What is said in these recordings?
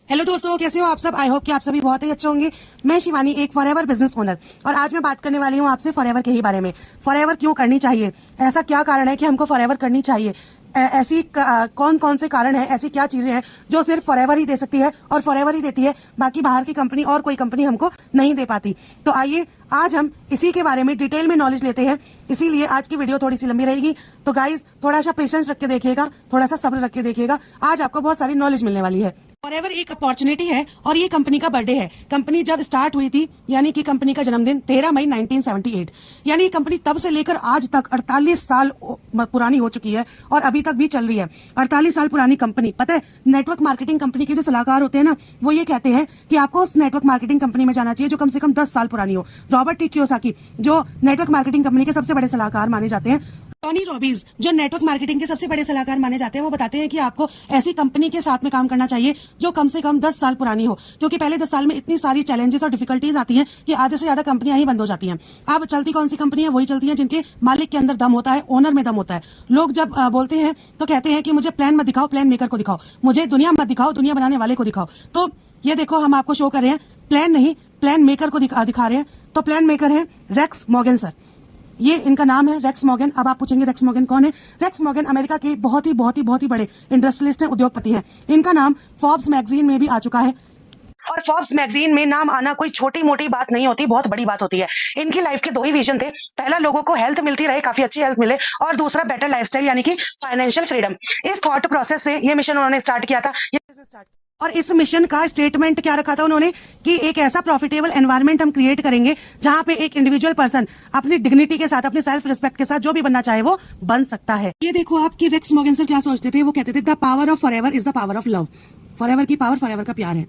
Hello दोस्तों, कैसे हो आप सब। आई होप कि आप सभी बहुत ही अच्छे होंगे। मैं शिवानी, एक फॉरएवर बिजनेस ओनर, और आज मैं बात करने वाली हूँ आपसे फॉरएवर के ही बारे में। फॉरएवर क्यों करनी चाहिए, ऐसा क्या कारण है कि हमको फॉरएवर करनी चाहिए, ऐसी कौन कौन से कारण है, ऐसी क्या चीजें हैं जो सिर्फ फॉरएवर ही दे सकती है और फॉरएवर ही देती है, बाकी बाहर की कंपनी और कोई कंपनी हमको नहीं दे पाती। तो आइए आज हम इसी के बारे में डिटेल में नॉलेज लेते हैं। इसीलिए आज की वीडियो थोड़ी सी लंबी रहेगी, तो गाइज थोड़ा सा पेशेंस रख के देखिएगा, थोड़ा सा सब्र रख के देखिएगा। आज आपको बहुत सारी नॉलेज मिलने वाली है। फॉरएवर एक अपॉर्चुनिटी है और ये कंपनी का बर्थडे है। कंपनी जब स्टार्ट हुई थी, यानी कि कंपनी का जन्मदिन 13 मई 1978, यानी कंपनी तब से लेकर आज तक 48 साल पुरानी हो चुकी है और अभी तक भी चल रही है। 48 साल पुरानी कंपनी। पता है, नेटवर्क मार्केटिंग कंपनी के जो सलाहकार होते हैं ना, वो ये कहते हैं कि आपको उस नेटवर्क मार्केटिंग कंपनी में जाना चाहिए जो कम से कम 10 साल पुरानी हो। रॉबर्ट टी कियोसाकी, जो नेटवर्क मार्केटिंग कंपनी के सबसे बड़े सलाहकार माने जाते हैं, टोनी रॉबिन्स, जो नेटवर्क मार्केटिंग के सबसे बड़े सलाहकार माने जाते हैं, वो बताते हैं कि आपको ऐसी कंपनी के साथ में काम करना चाहिए जो कम से कम 10 साल पुरानी हो, क्योंकि पहले 10 साल में इतनी सारी चैलेंजेस और डिफिकल्टीज आती हैं कि आधे से ज्यादा कंपनियां ही बंद हो जाती हैं। अब चलती कौन सी कंपनी है, वही चलती है जिनके मालिक के अंदर दम होता है, ओनर में दम होता है। लोग जब बोलते हैं तो कहते हैं कि मुझे प्लान मत दिखाओ, प्लान मेकर को दिखाओ, मुझे दुनिया मत दिखाओ, दुनिया बनाने वाले को दिखाओ। तो ये देखो, हम आपको शो कर रहे हैं, प्लान नहीं, प्लान मेकर को दिखा रहे हैं। तो प्लान मेकर है रेक्स मॉर्गन सर, ये इनका नाम है, रेक्स मॉर्गन। अब आप पूछेंगे रेक्स मॉर्गन कौन है। रेक्स मॉर्गन अमेरिका के बहुत ही बड़े इंडस्ट्रियलिस्ट हैं, उद्योगपति हैं। इनका नाम फोर्ब्स मैगजीन में भी आ चुका है, और फोर्ब्स मैगजीन में नाम आना कोई छोटी मोटी बात नहीं होती, बहुत बड़ी बात होती है। इनकी लाइफ के दो ही विजन थे। पहला, लोगों को हेल्थ मिलती रहे, काफी अच्छी हेल्थ मिले, और दूसरा बेटर लाइफस्टाइल, यानी कि फाइनेंशियल फ्रीडम। इस थॉट प्रोसेस से ये मिशन उन्होंने स्टार्ट किया था। और इस मिशन का स्टेटमेंट क्या रखा था उन्होंने, कि एक ऐसा प्रॉफिटेबल एनवायरनमेंट हम क्रिएट करेंगे जहां पे एक इंडिविजुअल पर्सन अपनी डिग्निटी के साथ, अपनी सेल्फ रिस्पेक्ट के साथ जो भी बनना चाहे वो बन सकता है। ये देखो आप कि रेक्स मॉर्गन सर क्या सोचते थे। वो कहते थे the power of forever is the power of love. Forever की पावर, फॉरएवर का प्यार है।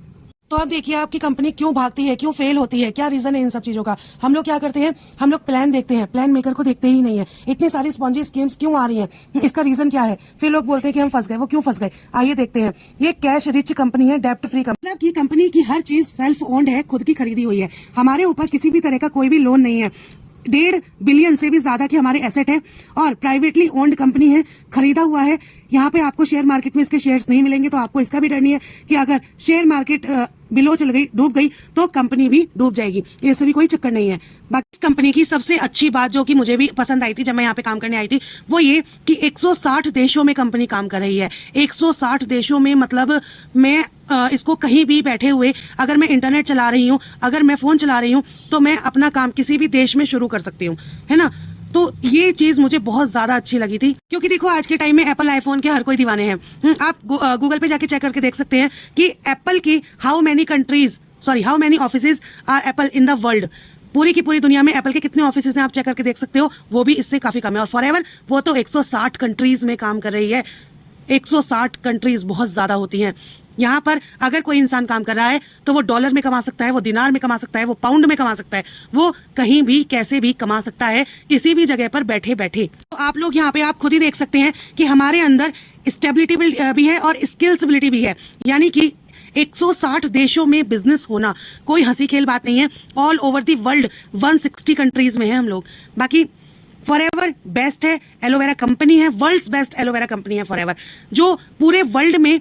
तो अब देखिए आपकी कंपनी क्यों भागती है, क्यों फेल होती है, क्या रीजन है इन सब चीजों का। हम लोग क्या करते हैं, हम लोग प्लान देखते हैं, प्लान मेकर को देखते ही नहीं है। इतनी सारी स्पॉन्जी स्कीम्स क्यों आ रही हैं, इसका रीजन क्या है। फिर लोग बोलते हैं कि हम फंस गए। वो क्यों फंस गए, आइए देखते हैं। ये कैश रिच कंपनी है, डेप्ट फ्री कंपनी। मतलब की कंपनी की हर चीज सेल्फ ओन्ड है, खुद की खरीदी हुई है। हमारे ऊपर किसी भी तरह का कोई भी लोन नहीं है। 1.5 बिलियन से भी ज्यादा की हमारे एसेट है, और प्राइवेटली ओन्ड कंपनी है, खरीदा हुआ है। यहाँ पे आपको शेयर मार्केट में इसके शेयर्स नहीं मिलेंगे, तो आपको इसका भी डर नहीं है कि अगर शेयर मार्केट बिलो चल गई, डूब गई, तो कंपनी भी डूब जाएगी। ये सभी कोई चक्कर नहीं है। बाकी कंपनी की सबसे अच्छी बात जो कि मुझे भी पसंद आई थी जब मैं यहाँ पे काम करने आई थी, वो ये कि 160 देशों में कंपनी काम कर रही है। 160 देशों में, मतलब मैं इसको कहीं भी बैठे हुए, अगर मैं इंटरनेट चला रही हूँ, अगर मैं फोन चला रही हूँ, तो मैं अपना काम किसी भी देश में शुरू कर सकती हूँ, है ना। तो ये चीज मुझे बहुत ज्यादा अच्छी लगी थी, क्योंकि देखो आज के टाइम में एप्पल आईफोन के हर कोई दीवाने हैं। आप गूगल पे जाके चेक करके देख सकते हैं कि एप्पल की how many offices are Apple in the world. पूरी की पूरी दुनिया में एप्पल के कितने ऑफिसेज हैं आप चेक करके देख सकते हो, वो भी इससे काफी कम है। और फॉरएवर वो तो 160 कंट्रीज में काम कर रही है। 160 कंट्रीज बहुत ज्यादा होती हैं। यहाँ पर अगर कोई इंसान काम कर रहा है तो वो डॉलर में कमा सकता है, वो दिनार में कमा सकता है, वो पाउंड में कमा सकता है, वो कहीं भी कैसे भी कमा सकता है, किसी भी जगह पर बैठे बैठे। तो आप लोग यहाँ पे आप खुद ही देख सकते हैं कि हमारे अंदर स्टेबिलिटी भी है और स्किल्सबिलिटी भी है। यानी कि 160 देशों में बिजनेस होना कोई हंसी खेल बात नहीं है। All over the world 160 countries में है हम लोग। बाकी फॉरएवर बेस्ट है, एलोवेरा कंपनी है, वर्ल्ड्स बेस्ट एलोवेरा कंपनी है फॉरएवर, जो पूरे वर्ल्ड में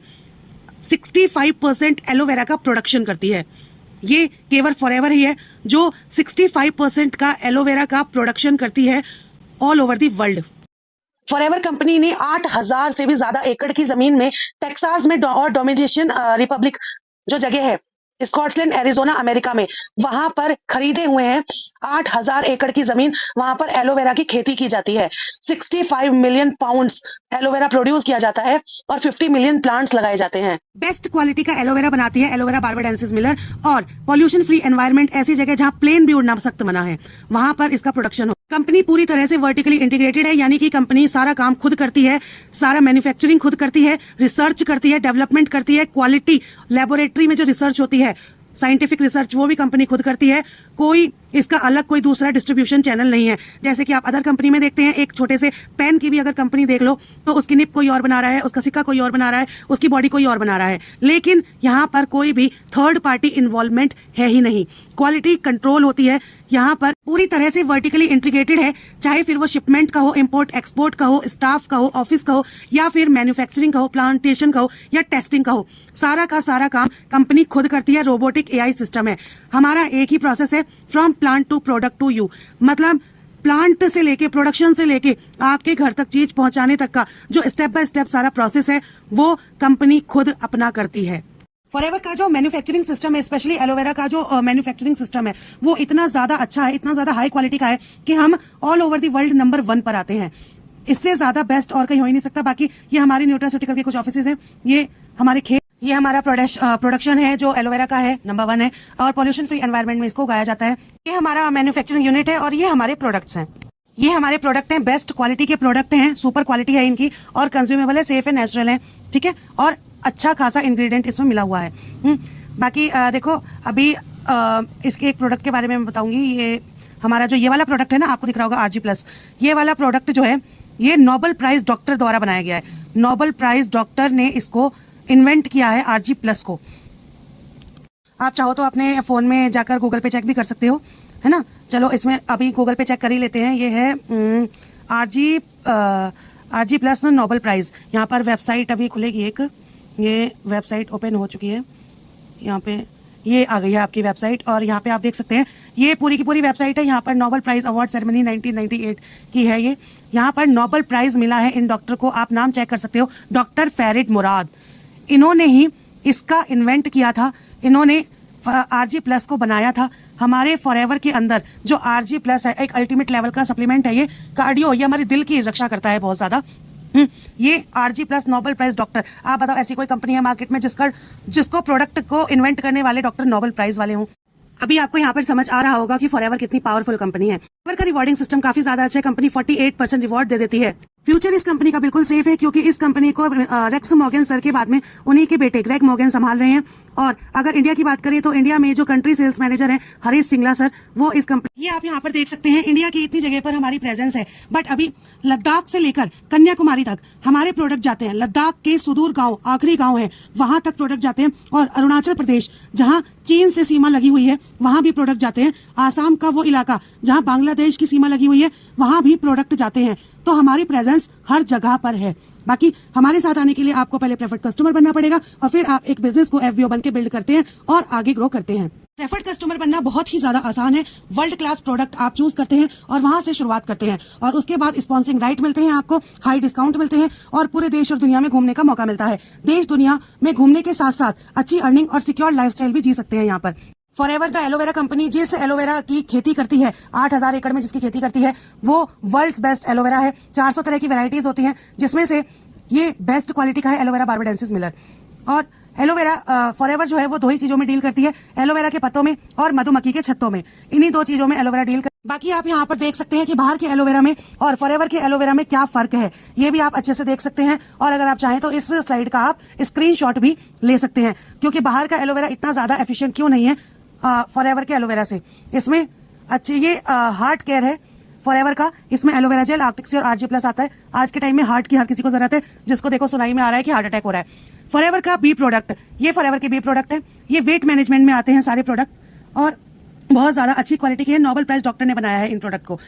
65% एलोवेरा का प्रोडक्शन करती है। ये केवल फॉरएवर ही है जो 65% का एलोवेरा का प्रोडक्शन करती है all over the world. Forever company ने 8000 से भी ज्यादा एकड़ की जमीन में टेक्सास में और डोमिनिकन रिपब्लिक जो जगह है, स्कॉटलैंड, एरिजोना, अमेरिका में, वहां पर खरीदे हुए हैं। 8000 एकड़ की जमीन, वहां पर एलोवेरा की खेती की जाती है। 65 मिलियन पाउंड्स एलोवेरा प्रोड्यूस किया जाता है और 50 मिलियन प्लांट्स लगाए जाते हैं। बेस्ट क्वालिटी का एलोवेरा बनाती है एलोवेरा बार्बाडेंसिस मिलर। और पॉल्यूशन फ्री एनवायरनमेंट, ऐसी जगह जहां प्लेन भी उड़ना सख्त मना है, वहां पर इसका प्रोडक्शन हो। कंपनी पूरी तरह से वर्टिकली इंटीग्रेटेड है, यानी कि कंपनी सारा काम खुद करती है, सारा मैन्युफैक्चरिंग खुद करती है, रिसर्च करती है, डेवलपमेंट करती है, क्वालिटी लेबोरेटरी में जो रिसर्च होती है, साइंटिफिक रिसर्च, वो भी कंपनी खुद करती है। कोई इसका अलग कोई दूसरा डिस्ट्रीब्यूशन चैनल नहीं है। जैसे कि आप अदर कंपनी में देखते हैं, एक छोटे से पेन की भी अगर कंपनी देख लो तो उसकी निप कोई और बना रहा है, उसका सिक्का कोई और बना रहा है, उसकी बॉडी कोई और बना रहा है, लेकिन यहाँ पर कोई भी थर्ड पार्टी इन्वॉल्वमेंट है ही नहीं। क्वालिटी कंट्रोल होती है यहाँ पर पूरी तरह से वर्टिकली इंटीग्रेटेड है, चाहे फिर वो शिपमेंट का हो, इंपोर्ट एक्सपोर्ट का हो, स्टाफ का हो, ऑफिस का हो, या फिर मैन्युफैक्चरिंग का हो, प्लांटेशन का हो, या टेस्टिंग का हो। सारा का सारा काम कंपनी खुद करती है। रोबोटिक एआई सिस्टम है। हमारा एक ही प्रोसेस है, from plant to product to you. मतलब प्लांट से लेके, प्रोडक्शन से लेके आपके घर तक चीज पहुंचाने तक का जो स्टेप बाय स्टेप सारा प्रोसेस है, वो कंपनी खुद अपना करती है। फॉरएवर का जो मैन्युफैक्चरिंग सिस्टम है, स्पेशली एलोवेरा का जो मैन्युफैक्चरिंग सिस्टम है, वो इतना ज्यादा अच्छा है, इतना ज्यादा हाई क्वालिटी का है कि हम all over the world number 1 पर आते हैं। इससे ज्यादा बेस्ट और कहीं हो ही नहीं सकता। बाकी ये हमारी न्यूट्रास्यूटिकल के कुछ ऑफिसेज हैं, ये हमारे खेत, ये हमारा प्रोडक्शन है जो एलोवेरा का है, नंबर 1 है, और पॉल्यूशन फ्री एनवायरनमेंट में इसको उगाया जाता है। ये हमारा मैन्युफैक्चरिंग यूनिट है और ये हमारे प्रोडक्ट्स हैं। ये हमारे प्रोडक्ट हैं, बेस्ट क्वालिटी के प्रोडक्ट हैं, सुपर क्वालिटी है इनकी, और कंज्यूमेबल है, सेफ है, नेचुरल है, ठीक है, और अच्छा खासा इंग्रेडिएंट इसमें मिला हुआ है। बाकी देखो, अभी इसके एक प्रोडक्ट के बारे में मैं बताऊंगी। ये हमारा जो ये वाला प्रोडक्ट है ना, आपको दिख रहा होगा RG+, ये वाला प्रोडक्ट जो है, ये नोबेल प्राइज डॉक्टर द्वारा बनाया गया है। नोबेल प्राइज डॉक्टर ने इसको इन्वेंट किया है, RG+ को। आप चाहो तो अपने फोन में जाकर गूगल पे चेक भी कर सकते हो, है ना। चलो इसमें अभी गूगल पे चेक कर ही लेते हैं। ये है RG+ ना नोबेल प्राइज। यहाँ पर वेबसाइट अभी खुलेगी एक, ये वेबसाइट ओपन हो चुकी है। यहाँ पे ये आ गई है आपकी वेबसाइट, और यहाँ पे आप देख सकते हैं ये पूरी की पूरी वेबसाइट है। यहाँ पर नोबेल प्राइज अवार्ड सेरेमनी 1998 की है ये। यहाँ पर नोबेल प्राइज मिला है इन डॉक्टर को, आप नाम चेक कर सकते हो, डॉक्टर फैरिड मुराद। इन्होंने ही इसका इन्वेंट किया था, इन्होंने RG+ को बनाया था। हमारे फॉरएवर के अंदर जो RG+ है, एक अल्टीमेट लेवल का सप्लीमेंट है। ये कार्डियो, ये हमारे दिल की रक्षा करता है बहुत ज्यादा। ये RG+ नोबेल प्राइज डॉक्टर। आप बताओ ऐसी कोई कंपनी है मार्केट में जिसको प्रोडक्ट को इन्वेंट करने वाले डॉक्टर नोबेल प्राइज वाले हों? अभी आपको यहाँ पर समझ आ रहा होगा कि फॉरएवर कितनी पावरफुल कंपनी है। फॉरएवर का रिवॉर्डिंग सिस्टम काफी ज्यादा अच्छा है। कंपनी 48% रिवॉर्ड दे देती है। फ्यूचर इस कंपनी का बिल्कुल सेफ है, क्योंकि इस कंपनी को रेक्स मॉर्गन सर के बाद में उन्हीं के बेटे ग्रेग मॉर्गन संभाल रहे हैं। और अगर इंडिया की बात करें तो इंडिया में जो कंट्री सेल्स मैनेजर हैं हरीश सिंगला सर, वो इस कंपनी, ये आप यहाँ पर देख सकते हैं, इंडिया की इतनी जगह पर हमारी प्रेजेंस है। बट अभी लद्दाख से लेकर कन्याकुमारी तक हमारे प्रोडक्ट जाते हैं। लद्दाख के सुदूर गांव, आखिरी गांव है, वहां तक प्रोडक्ट जाते हैं। और अरुणाचल प्रदेश, जहां चीन से सीमा लगी हुई है, वहां भी प्रोडक्ट जाते हैं। आसाम का वो इलाका जहां बांग्लादेश की सीमा लगी हुई है, वहां भी प्रोडक्ट जाते हैं। तो हमारी प्रेजेंस हर जगह पर है। बाकी हमारे साथ आने के लिए आपको पहले प्रेफर्ड कस्टमर बनना पड़ेगा, और फिर आप एक बिजनेस को FBO बन के बिल्ड करते हैं और आगे ग्रो करते हैं। प्रेफर्ड कस्टमर बनना बहुत ही ज्यादा आसान है। वर्ल्ड क्लास प्रोडक्ट आप चूज करते हैं और वहां से शुरुआत करते हैं, और उसके बाद स्पॉन्सरिंग राइट मिलते हैं, आपको हाई डिस्काउंट मिलते हैं, और पूरे देश और दुनिया में घूमने का मौका मिलता है। देश दुनिया में घूमने के साथ साथ अच्छी अर्निंग और सिक्योर लाइफस्टाइल भी जी सकते हैं यहाँ पर। फॉरएवर द एलोवेरा कंपनी जिस एलोवेरा की खेती करती है, 8000 एकड़ में जिसकी खेती करती है, वो वर्ल्ड्स बेस्ट एलोवेरा है। 400 तरह की वैरायटीज होती हैं, जिसमें से ये बेस्ट क्वालिटी का है एलोवेरा बार्बाडेंसिस मिलर। और एलोवेरा फॉरएवर जो है वो 2 ही चीजों में डील करती है, एलोवेरा के पत्तों में और मधुमक्खी के छत्तों में। इन्हीं 2 चीजों में एलोवेरा डील कर। बाकी आप यहाँ पर देख सकते हैं कि बाहर के एलोवेरा में और फॉरएवर के एलोवेरा में क्या फर्क है, ये भी आप अच्छे से देख सकते हैं। और अगर आप चाहें तो इस स्लाइड का आप स्क्रीनशॉट भी ले सकते हैं, क्योंकि बाहर का एलोवेरा इतना ज्यादा एफिशिएंट क्यों नहीं है फॉरएवर के एलोवेरा से। इसमें अच्छी ये हार्ट केयर है फॉरएवर का, इसमें एलोवेरा जेल, आर्टिक्सी और RG+ आता है। आज के टाइम में हार्ट की हर किसी को जरूरत है, जिसको देखो सुनाई में आ रहा है कि हार्ट अटैक हो रहा है। फॉरएवर का बी प्रोडक्ट, ये फॉरएवर के बी प्रोडक्ट है। ये वेट मैनेजमेंट में आते हैं सारे प्रोडक्ट, और बहुत ज्यादा अच्छी क्वालिटी के है। नोबेल प्राइज डॉक्टर ने बनाया है इन प्रोडक्ट को।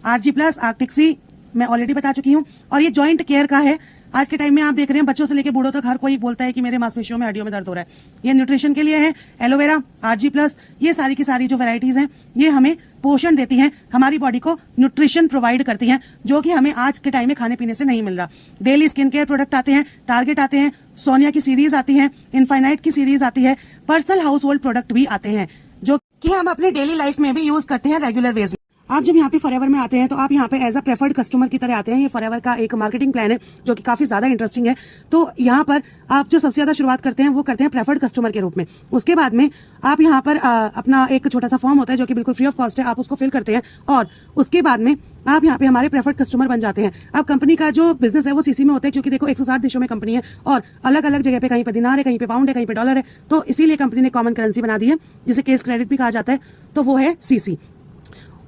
RG+, आर्टिक्सी मैं ऑलरेडी बता चुकी हूँ, और ये जॉइंट केयर का है। आज के टाइम में आप देख रहे हैं बच्चों से लेकर बूढ़ों तक हर कोई बोलता है कि मेरे मांसपेशियों में, हड्डियों में दर्द हो रहा है। ये न्यूट्रिशन के लिए है। एलोवेरा, RG+, ये सारी की सारी जो वैरायटीज हैं, ये हमें पोषण देती हैं, हमारी बॉडी को न्यूट्रिशन प्रोवाइड करती हैं, जो कि हमें आज के टाइम में खाने पीने से नहीं मिल रहा। डेली स्किन केयर प्रोडक्ट आते हैं, टारगेट आते हैं, सोनिया की सीरीज आती है, इनफाइनाइट की सीरीज आती है, पर्सनल हाउस होल्ड प्रोडक्ट भी आते हैं, जो कि हम अपने डेली लाइफ में भी यूज करते हैं रेगुलर वेज में। आप जब यहाँ पे फॉरएवर में आते हैं तो आप यहाँ पे एज अ प्रेफर्ड कस्टमर की तरह आते हैं। ये फॉरएवर का एक मार्केटिंग प्लान है जो कि काफी ज्यादा इंटरेस्टिंग है। तो यहाँ पर आप जो सबसे ज्यादा शुरुआत करते हैं वो करते हैं प्रेफर्ड कस्टमर के रूप में। उसके बाद में आप यहाँ पर अपना एक छोटा सा फॉर्म होता है जो कि बिल्कुल फ्री ऑफ कॉस्ट है, आप उसको फिल करते हैं, और उसके बाद में आप यहाँ पे हमारे प्रेफर्ड कस्टमर बन जाते हैं। अब कंपनी का जो बिजनेस है वो CC में होता है, क्योंकि देखो 160 देशों में कंपनी है, और अलग अलग जगह पे, कहीं पे दिनार है, कहीं पे पाउंड है, कहीं पे डॉलर है। तो इसीलिए कंपनी ने कॉमन करेंसी बना दी है, जिसे केस क्रेडिट भी कहा जाता है, तो वो है CC।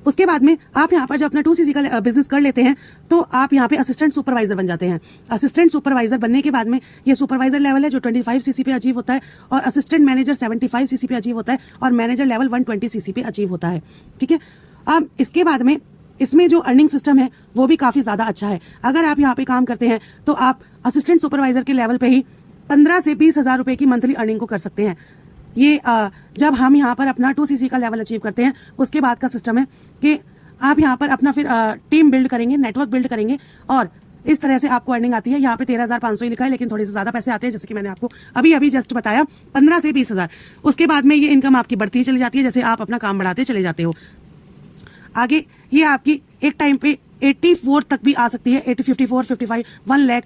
उसके बाद में आप यहाँ पर जब अपना 2cc का बिजनेस कर लेते हैं तो आप यहाँ पे असिस्टेंट सुपरवाइजर बन जाते हैं। असिस्टेंट सुपरवाइजर बनने के बाद में ये सुपरवाइजर लेवल है जो 25cc पे अचीव होता है, और असिस्टेंट मैनेजर 75cc पे अचीव होता है, और मैनेजर लेवल 120cc पे अचीव होता है। ठीक है, अब इसके बाद में इसमें जो अर्निंग सिस्टम है वो भी काफ़ी ज़्यादा अच्छा है। अगर आप यहाँ पे काम करते हैं तो आप असिस्टेंट सुपरवाइजर के लेवल पे ही 15 से 20 हज़ार रुपये की मंथली अर्निंग को कर सकते हैं। ये जब हम यहाँ पर अपना 2cc का लेवल अचीव करते हैं उसके बाद का सिस्टम है कि आप यहाँ पर अपना फिर टीम बिल्ड करेंगे, नेटवर्क बिल्ड करेंगे और इस तरह से आपको अर्निंग आती है। यहाँ पे 13,500 ही लिखा है, लेकिन थोड़े से ज्यादा पैसे आते हैं, जैसे कि मैंने आपको अभी जस्ट बताया 15 से 20 हज़ार। उसके बाद में ये इनकम आपकी बढ़ती चली जाती है जैसे आप अपना काम बढ़ाते चले जाते हो। आगे ये आपकी एक टाइम पे 84 तक भी आ सकती है, 80, 54, 55, 1 लाख।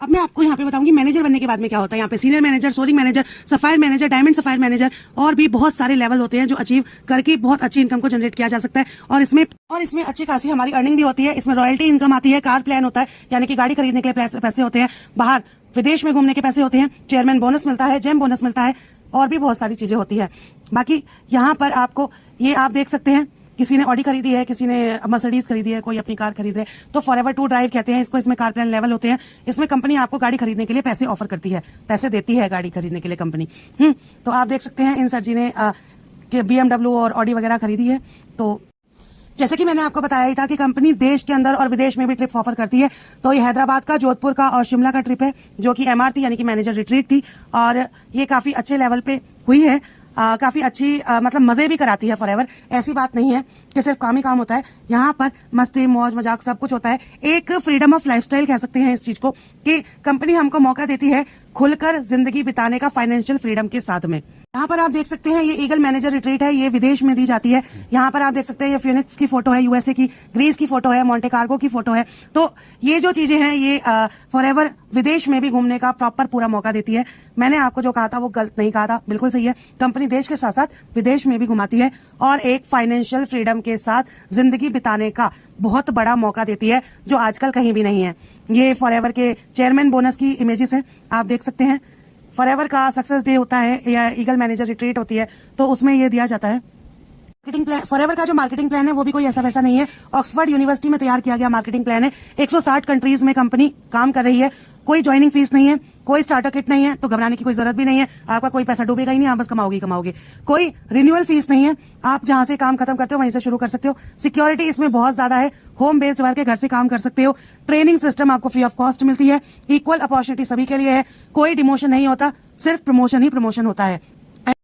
अब मैं आपको यहाँ पे बताऊंगी मैनेजर बनने के बाद में क्या होता है। यहाँ पे senior manager, soaring manager, sapphire manager, diamond sapphire manager और भी बहुत सारे लेवल होते हैं जो अचीव करके बहुत अच्छी इनकम को जनरेट किया जा सकता है। और इसमें अच्छी खासी हमारी अर्निंग भी होती है। इसमें रॉयल्टी इनकम आती है, कार प्लान होता है यानी कि गाड़ी खरीदने के लिए पैसे होते हैं, बाहर विदेश में घूमने के पैसे होते हैं, चेयरमैन बोनस मिलता है, जेम बोनस मिलता है और भी बहुत सारी चीजें होती है। बाकी यहाँ पर आपको ये आप देख सकते हैं, किसी ने ऑडी खरीदी है, किसी ने मर्सिडीज खरीदी है, कोई अपनी कार खरीद रहे हैं तो फॉरएवर टू ड्राइव कहते हैं इसको। इसमें कार प्लान लेवल होते हैं। इसमें कंपनी आपको गाड़ी खरीदने के लिए पैसे ऑफर करती है, पैसे देती है गाड़ी खरीदने के लिए कंपनी। तो आप देख सकते हैं इन सर जी ने BMW और ऑडी वगैरह खरीदी है। तो जैसे कि मैंने आपको बताया ही था कि कंपनी देश के अंदर और विदेश में भी ट्रिप ऑफर करती है। तो ये हैदराबाद का, जोधपुर का और शिमला का ट्रिप है जो कि MR थी यानी कि मैनेजर रिट्रीट थी और ये काफी अच्छे लेवल पे हुई है। काफी अच्छी मतलब मजे भी कराती है फॉरएवर। ऐसी बात नहीं है कि सिर्फ काम ही काम होता है, यहाँ पर मस्ती मौज मजाक सब कुछ होता है। एक फ्रीडम ऑफ लाइफस्टाइल कह सकते हैं इस चीज को कि कंपनी हमको मौका देती है खुलकर जिंदगी बिताने का फाइनेंशियल फ्रीडम के साथ में। यहाँ पर आप देख सकते हैं ये ईगल मैनेजर रिट्रीट है, ये विदेश में दी जाती है। यहाँ पर आप देख सकते हैं ये फिनिक्स की फोटो है, USA की, ग्रीस की फोटो है, मोंटे कार्गो की फोटो है। तो ये जो चीजें हैं ये फॉरएवर विदेश में भी घूमने का प्रॉपर पूरा मौका देती है। मैंने आपको जो कहा था वो गलत नहीं कहा था, बिल्कुल सही है। कंपनी देश के साथ साथ विदेश में भी घुमाती है और एक फाइनेंशियल फ्रीडम के साथ जिंदगी बिताने का बहुत बड़ा मौका देती है जो आजकल कहीं भी नहीं है। ये फॉरएवर के चेयरमैन बोनस की इमेजेस है, आप देख सकते हैं। फॉरएवर का सक्सेस डे होता है या ईगल मैनेजर रिट्रीट होती है तो उसमें ये दिया जाता है। मार्केटिंग प्लान, फॉरएवर का जो मार्केटिंग प्लान है वो भी कोई ऐसा वैसा नहीं है, ऑक्सफोर्ड यूनिवर्सिटी में तैयार किया गया मार्केटिंग प्लान है। 160 कंट्रीज में कंपनी काम कर रही है। कोई ज्वाइनिंग फीस नहीं है, कोई स्टार्टर किट नहीं है, तो घबराने की कोई जरूरत भी नहीं है। आपका कोई पैसा डूबेगा ही नहीं, आप बस कमाओगे। कोई रिन्यूअल फीस नहीं है, आप जहां से काम खत्म करते हो वहीं से शुरू कर सकते हो। सिक्योरिटी इसमें बहुत ज्यादा है, होम बेस्ड वर्क है, घर से काम कर सकते हो। ट्रेनिंग सिस्टम आपको फ्री ऑफ कॉस्ट मिलती है। इक्वल अपॉर्चुनिटी सभी के लिए है, कोई डिमोशन नहीं होता, सिर्फ प्रमोशन ही प्रमोशन होता है।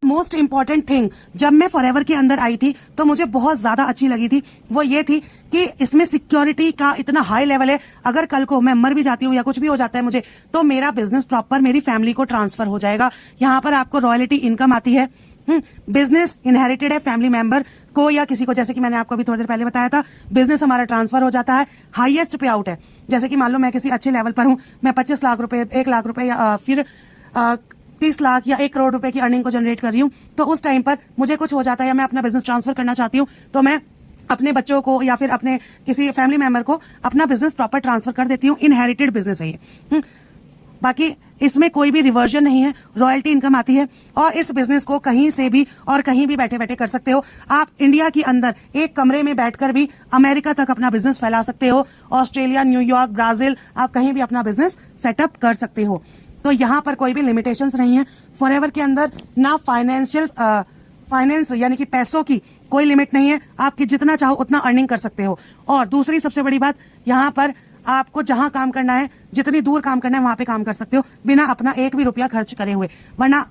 मोस्ट इंपॉर्टेंट थिंग, जब मैं फॉरएवर के अंदर आई थी तो मुझे बहुत ज्यादा अच्छी लगी थी, वो ये थी कि इसमें सिक्योरिटी का इतना हाई लेवल है। अगर कल को मैं मर भी जाती हूँ या कुछ भी हो जाता है मुझे, तो मेरा बिजनेस प्रॉपर मेरी फैमिली को ट्रांसफर हो जाएगा। यहाँ पर आपको रॉयल्टी इनकम आती है। बिजनेस इनहेरिटेड है फैमिली मेंबर को या किसी को, जैसे कि मैंने आपको अभी थोड़ी देर पहले बताया था, बिजनेस हमारा ट्रांसफर हो जाता है। हाईएस्ट पे आउट है, जैसे कि मान लो मैं किसी अच्छे लेवल पर हूँ, मैं 25 लाख रुपए, 1 लाख रुपए या फिर 30 लाख या 1 करोड़ रुपए की अर्निंग को जनरेट कर रही हूँ, तो उस टाइम पर मुझे कुछ हो जाता है या मैं अपना बिजनेस ट्रांसफर करना चाहती हूँ, तो मैं अपने बच्चों को या फिर अपने किसी फैमिली मेंबर को अपना बिजनेस प्रॉपर ट्रांसफर कर देती हूँ। इनहेरिटेड बिजनेस है ये। बाकी इसमें कोई भी रिवर्जन नहीं है, रॉयल्टी इनकम आती है और इस बिजनेस को कहीं से भी और कहीं भी बैठे बैठे कर सकते हो। आप इंडिया के अंदर एक कमरे में बैठकर भी अमेरिका तक अपना बिजनेस फैला सकते हो, ऑस्ट्रेलिया, न्यूयॉर्क, ब्राजील, आप कहीं भी अपना बिजनेस सेटअप कर सकते हो। तो यहाँ पर कोई भी लिमिटेशंस नहीं है। फॉरएवर के अंदर ना फाइनेंस यानी कि पैसों की कोई लिमिट नहीं है, आपकी जितना चाहो उतना अर्निंग कर सकते हो। और दूसरी सबसे बड़ी बात, यहाँ पर आपको जहां काम करना है, जितनी दूर काम करना है वहां पे काम कर सकते हो बिना अपना 1 भी रुपया खर्च करे हुए। वरना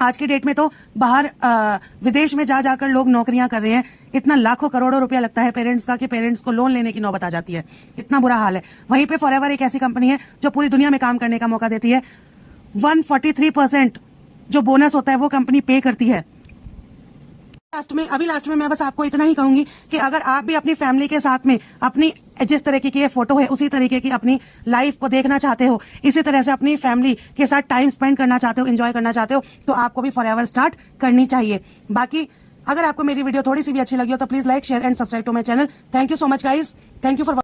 आज की डेट में तो बाहर विदेश में जाकर लोग नौकरियां कर रहे हैं, इतना लाखों करोड़ों रुपया लगता है पेरेंट्स का कि पेरेंट्स को लोन लेने की नौबत आ जाती है, इतना बुरा हाल है। वहीं पे फॉरएवर एक ऐसी कंपनी है जो पूरी दुनिया में काम करने का मौका देती है। 143% जो बोनस होता है वो कंपनी पे करती है। लास्ट में मैं बस आपको इतना ही कहूंगी कि अगर आप भी अपनी फैमिली के साथ में अपनी जिस तरीके की ये फोटो है उसी तरीके की अपनी लाइफ को देखना चाहते हो, इसी तरह से अपनी फैमिली के साथ टाइम स्पेंड करना चाहते हो, एंजॉय करना चाहते हो, तो आपको भी फॉरएवर स्टार्ट करनी चाहिए। बाकी अगर आपको मेरी वीडियो थोड़ी सी भी अच्छी लगी हो तो please like, share and subscribe to my channel. Thank you so much guys, thank you for